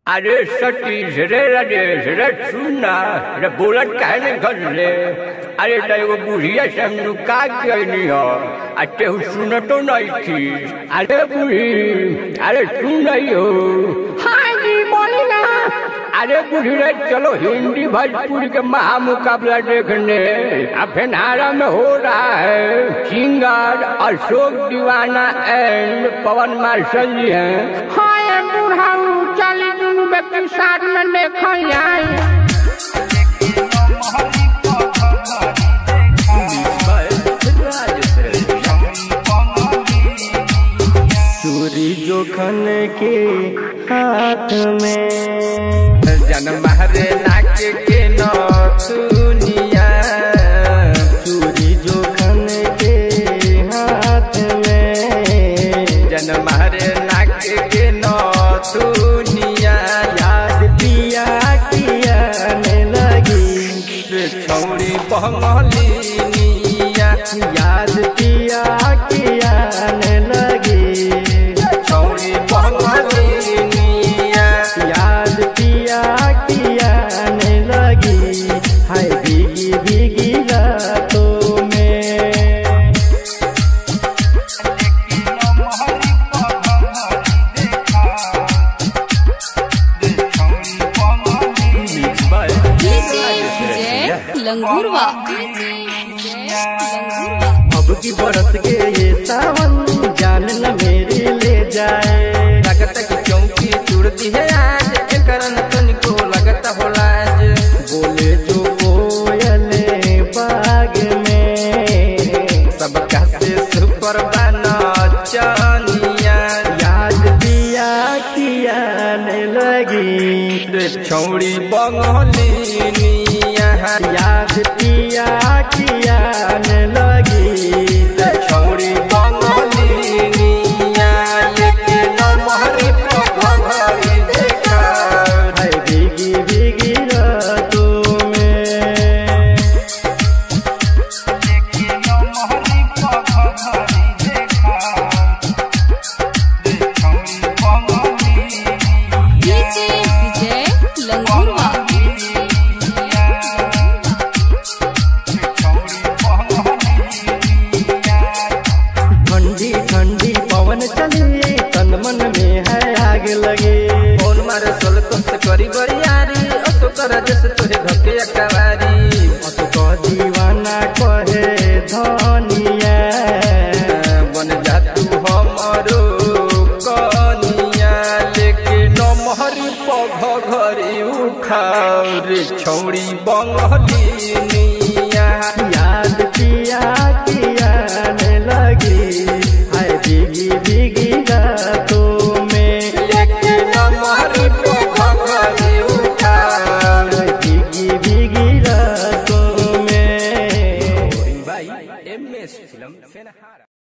अरे सतीश रे राजेश रे सुनना रे बोलत काहे नहीं कर ले। अरे तो बुढ़िया से हम का कहनी हो अते सुन तो नहीं थी। अरे बुढ़ी अरे सुन नहीं हो। हाँ जी बोली ना। अरे बुढ़ी रे चलो हिंदी भोजपुरी के महामुकाबला देखने अफेनारा में हो रहा है। सिंगर अशोक दीवाना एंड पवन मार्शल जी हैं। हाँ बूढ़ा चली दोनों व्यक्ति साथ में देखा जाए। चूड़ी जोखन के हाथ में जन्म हरे नाक के नथुनिया। चूड़ी जोखन के हाथ में जन्म हरे नाक के नथुनिया। याद पिया किया ने लगी छौड़ी बंगलिनिया। याद पिया किया ने लगी छौड़ी बंगलिनिया। याद पिया किया ने लगी हाय भीगी भीगी रातों में। लंगूरवा अब की बरस के ये सावन जान न मेरी ले जाए। लगता कि चौकी चुड़ती है आज करन तनिको लगता हो लाज। बोले जो कोयले बाग में सबका से सुपर बना चनिया। याद पिया किया ने लगी छौड़ी बंगलिनिया। याद पिया किया ने लगी छौड़ी बंगलिनिया। लेकिन मोहरी घरी देखा हाय भीगी भीगी रातों में। विजय लंगूरवा ठंडी ठंडी पवन चली तन मन में है आग लगे। फोन मारे सोल को से करी बरियारी तो कर जैसे तुहे धके अकवारी। तो कह दीवाना कहे धनिया बन जा तू हमरो कनिया। लेकिन मोहरी घरी उठाओ रे छौड़ी बंगलिनिया। याद पिया किया ने लगी हाय भीगी भीगी रातों में। लेकिन मोहरी घरी उठाओ भीगी भीगी रातों में। भाई MS फिल्म फेनहारा।